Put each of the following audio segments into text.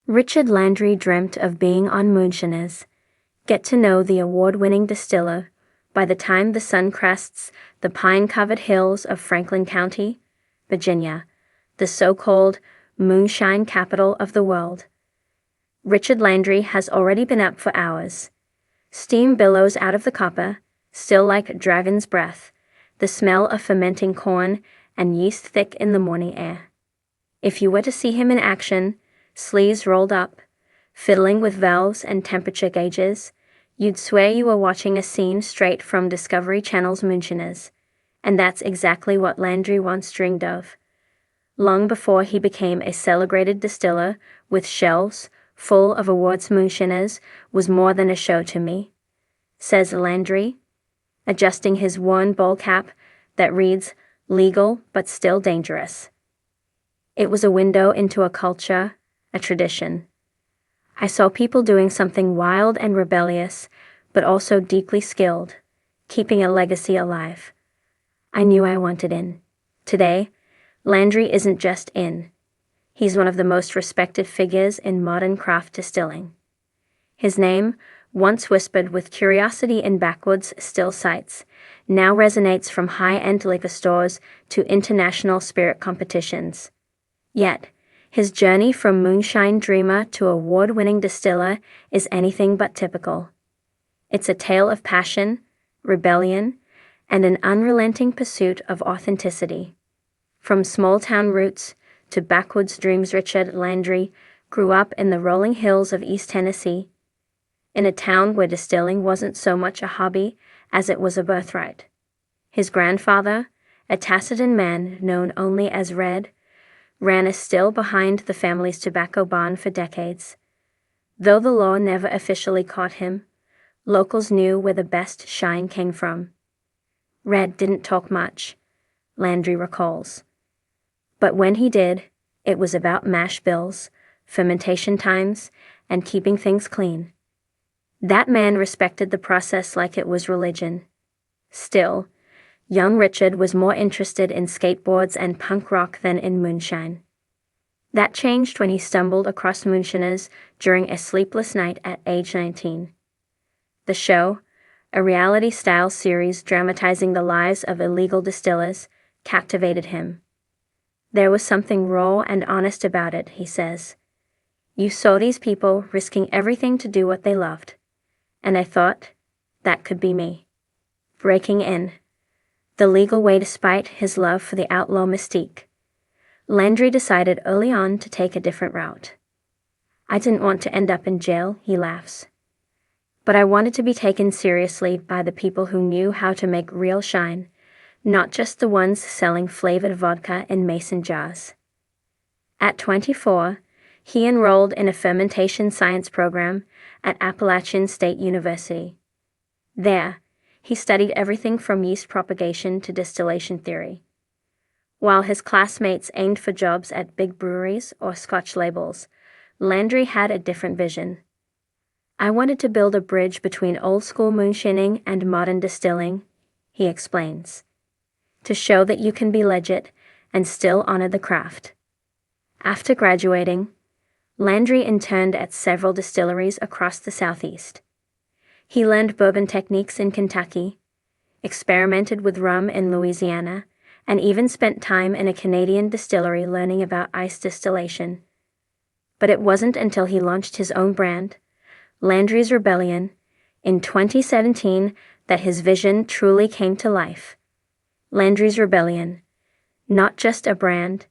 Richard Landry dreamt of being on Moonshiners. Get to know the award-winning distiller by the time the sun crests the pine-covered hills of Franklin County, Virginia, the so-called moonshine capital of the world. Richard Landry has already been up for hours. Steam billows out of the copper, still like dragon's breath, the smell of fermenting corn and yeast thick in the morning air. If you were to see him in action, sleeves rolled up, fiddling with valves and temperature gauges, you'd swear you were watching a scene straight from Discovery Channel's Moonshiners. And that's exactly what Landry once dreamed of. Long before he became a celebrated distiller with shelves full of awards, Moonshiners was more than a show to me, says Landry, adjusting his worn bowl cap that reads, legal but still dangerous. It was a window into a culture, a tradition. I saw people doing something wild and rebellious, but also deeply skilled, keeping a legacy alive. I knew I wanted in. Today, Landry isn't just in. He's one of the most respected figures in modern craft distilling. His name, once whispered with curiosity in backwoods still sites, now resonates from high-end liquor stores to international spirit competitions. Yet, his journey from moonshine dreamer to award-winning distiller is anything but typical. It's a tale of passion, rebellion, and an unrelenting pursuit of authenticity. From small-town roots to backwoods dreams, Richard Landry grew up in the rolling hills of East Tennessee, in a town where distilling wasn't so much a hobby as it was a birthright. His grandfather, a taciturn man known only as Red, ran a still behind the family's tobacco barn for decades. Though the law never officially caught him, locals knew where the best shine came from. Red didn't talk much, Landry recalls. But when he did, it was about mash bills, fermentation times, and keeping things clean. That man respected the process like it was religion. Still, young Richard was more interested in skateboards and punk rock than in moonshine. That changed when he stumbled across Moonshiners during a sleepless night at age 19. The show, a reality-style series dramatizing the lives of illegal distillers, captivated him. There was something raw and honest about it, he says. You saw these people risking everything to do what they loved. And I thought, that could be me. Breaking in. The legal way despite his love for the outlaw mystique. Landry decided early on to take a different route. I didn't want to end up in jail, he laughs. But I wanted to be taken seriously by the people who knew how to make real shine, not just the ones selling flavored vodka in mason jars. At 24, he enrolled in a fermentation science program at Appalachian State University. There, he studied everything from yeast propagation to distillation theory. While his classmates aimed for jobs at big breweries or Scotch labels, Landry had a different vision. I wanted to build a bridge between old-school moonshining and modern distilling, he explains, to show that you can be legit and still honor the craft. After graduating, Landry interned at several distilleries across the Southeast. He learned bourbon techniques in Kentucky, experimented with rum in Louisiana, and even spent time in a Canadian distillery learning about ice distillation. But it wasn't until he launched his own brand, Landry's Rebellion, in 2017 that his vision truly came to life. Landry's Rebellion, not just a brand,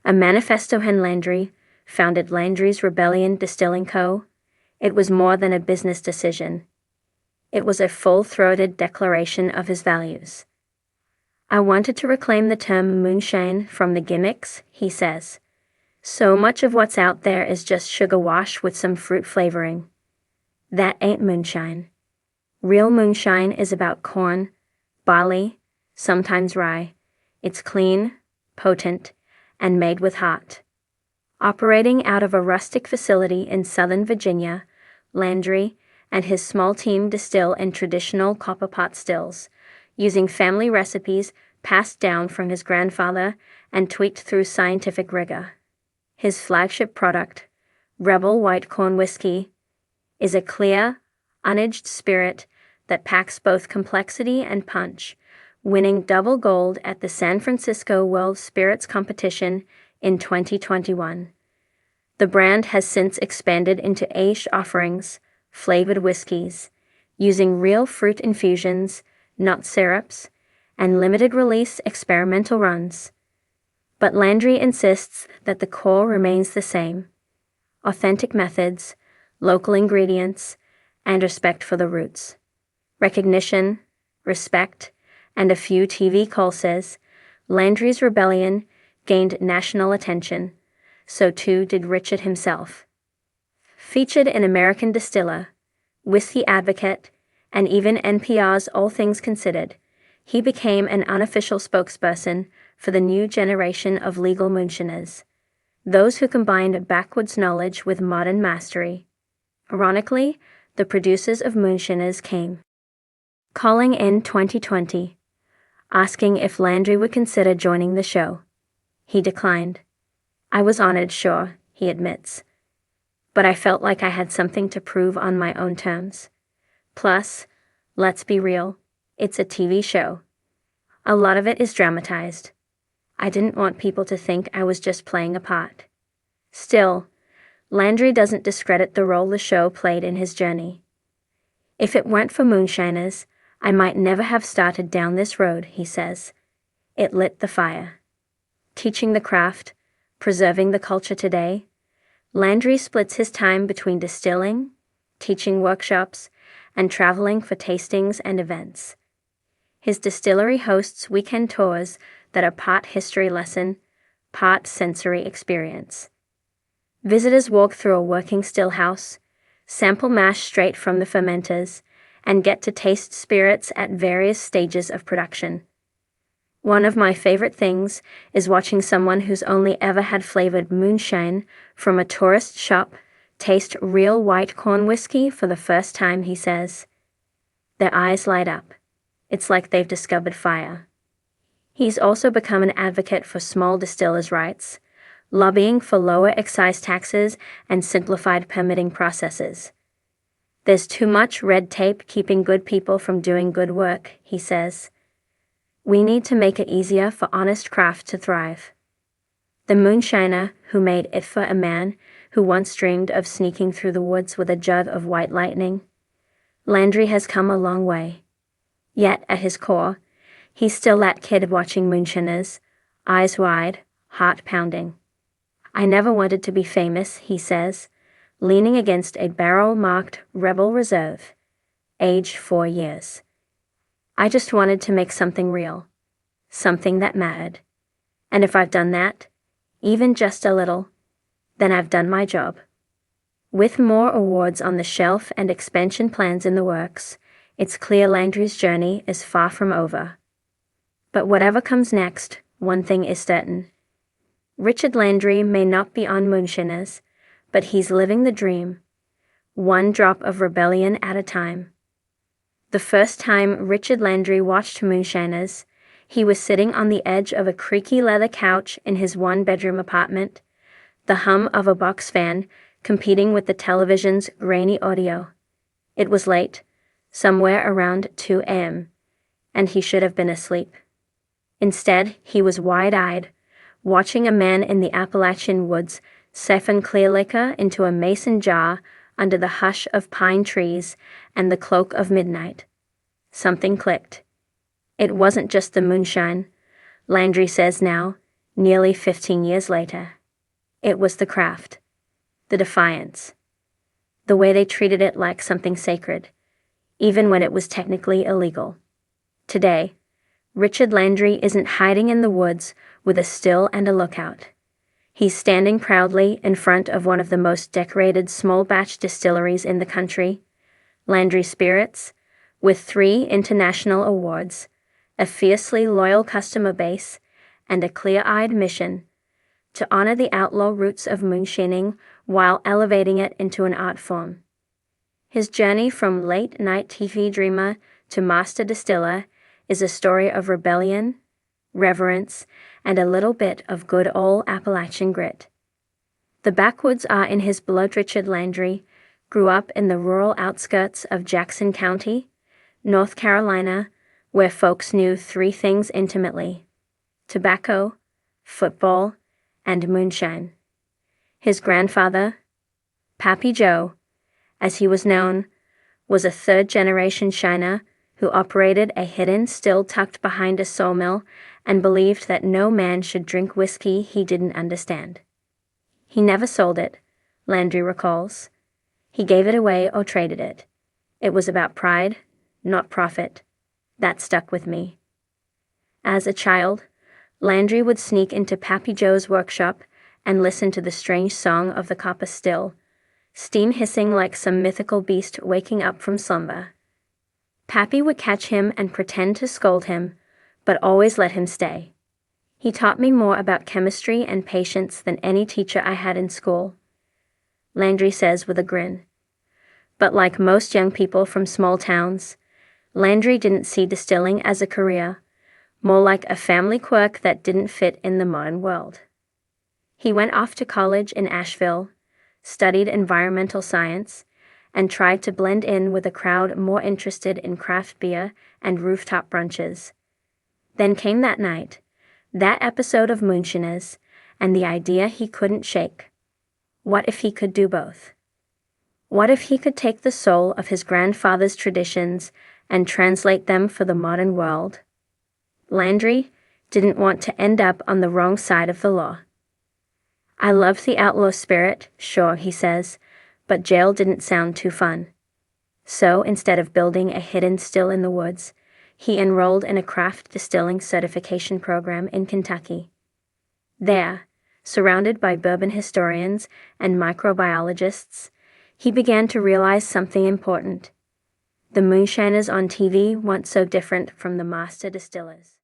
a manifesto. Hen Landry founded Landry's Rebellion Distilling Co. It was more than a business decision. It was a full-throated declaration of his values. I wanted to reclaim the term moonshine from the gimmicks, he says. So much of what's out there is just sugar wash with some fruit flavoring. That ain't moonshine. Real moonshine is about corn, barley, sometimes rye. It's clean, potent, and made with heart. Operating out of a rustic facility in Southern Virginia, Landry and his small team distill in traditional copper pot stills, using family recipes passed down from his grandfather and tweaked through scientific rigor. His flagship product, Rebel White Corn Whiskey, is a clear, unaged spirit that packs both complexity and punch, winning double gold at the San Francisco World Spirits Competition in 2021. The brand has since expanded into aged offerings, flavored whiskeys, using real fruit infusions, nut syrups, and limited-release experimental runs. But Landry insists that the core remains the same: authentic methods, local ingredients, and respect for the roots. Recognition, respect, and a few TV calls says Landry's rebellion gained national attention. So too did Richard himself. Featured in American Distiller, Whiskey Advocate, and even NPR's All Things Considered, he became an unofficial spokesperson for the new generation of legal moonshiners, those who combined backwoods knowledge with modern mastery. Ironically, the producers of Moonshiners came calling in 2020, asking if Landry would consider joining the show. He declined. I was honored, sure, he admits. But I felt like I had something to prove on my own terms. Plus, let's be real, it's a TV show. A lot of it is dramatized. I didn't want people to think I was just playing a part. Still, Landry doesn't discredit the role the show played in his journey. If it weren't for Moonshiners, I might never have started down this road, he says. It lit the fire. Teaching the craft, preserving the culture today, Landry splits his time between distilling, teaching workshops, and traveling for tastings and events. His distillery hosts weekend tours that are part history lesson, part sensory experience. Visitors walk through a working still house, sample mash straight from the fermenters, and get to taste spirits at various stages of production. One of my favorite things is watching someone who's only ever had flavored moonshine from a tourist shop taste real white corn whiskey for the first time, he says. Their eyes light up. It's like they've discovered fire. He's also become an advocate for small distillers' rights, lobbying for lower excise taxes and simplified permitting processes. There's too much red tape keeping good people from doing good work, he says. We need to make it easier for honest craft to thrive. The moonshiner who made it for a man who once dreamed of sneaking through the woods with a jug of white lightning. Landry has come a long way. Yet, at his core, he's still that kid watching Moonshiners, eyes wide, heart pounding. I never wanted to be famous, he says, leaning against a barrel-marked Rebel Reserve, age 4 years. I just wanted to make something real, something that mattered. And if I've done that, even just a little, then I've done my job. With more awards on the shelf and expansion plans in the works, it's clear Landry's journey is far from over. But whatever comes next, one thing is certain. Richard Landry may not be on Moonshiners, but he's living the dream, one drop of rebellion at a time. The first time Richard Landry watched Moonshiners, he was sitting on the edge of a creaky leather couch in his one-bedroom apartment, the hum of a box fan competing with the television's grainy audio. It was late, somewhere around 2 a.m., and he should have been asleep. Instead, he was wide-eyed, watching a man in the Appalachian woods siphon clear liquor into a mason jar under the hush of pine trees and the cloak of midnight. Something clicked. It wasn't just the moonshine, Landry says now, nearly 15 years later. It was the craft, the defiance, the way they treated it like something sacred, even when it was technically illegal. Today, Richard Landry isn't hiding in the woods with a still and a lookout. He's standing proudly in front of one of the most decorated small-batch distilleries in the country, Landry Spirits, with 3 international awards, a fiercely loyal customer base, and a clear-eyed mission to honor the outlaw roots of moonshining while elevating it into an art form. His journey from late-night TV dreamer to master distiller is a story of rebellion, reverence, and a little bit of good old Appalachian grit. The backwoods are in his blood. Richard Landry grew up in the rural outskirts of Jackson County, North Carolina, where folks knew three things intimately: tobacco, football, and moonshine. His grandfather, Pappy Joe, as he was known, was a third-generation Shiner who operated a hidden still tucked behind a sawmill and believed that no man should drink whiskey he didn't understand. He never sold it, Landry recalls. He gave it away or traded it. It was about pride, not profit. That stuck with me. As a child, Landry would sneak into Pappy Joe's workshop and listen to the strange song of the copper still, steam hissing like some mythical beast waking up from slumber. Pappy would catch him and pretend to scold him, but always let him stay. He taught me more about chemistry and patience than any teacher I had in school, Landry says with a grin. But like most young people from small towns, Landry didn't see distilling as a career, more like a family quirk that didn't fit in the modern world. He went off to college in Asheville, studied environmental science, and tried to blend in with a crowd more interested in craft beer and rooftop brunches. Then came that night, that episode of Moonshiners, and the idea he couldn't shake. What if he could do both? What if he could take the soul of his grandfather's traditions and translate them for the modern world? Landry didn't want to end up on the wrong side of the law. I loved the outlaw spirit, sure, he says, but jail didn't sound too fun. So instead of building a hidden still in the woods, he enrolled in a craft distilling certification program in Kentucky. There, surrounded by bourbon historians and microbiologists, he began to realize something important. The moonshiners on TV weren't so different from the master distillers.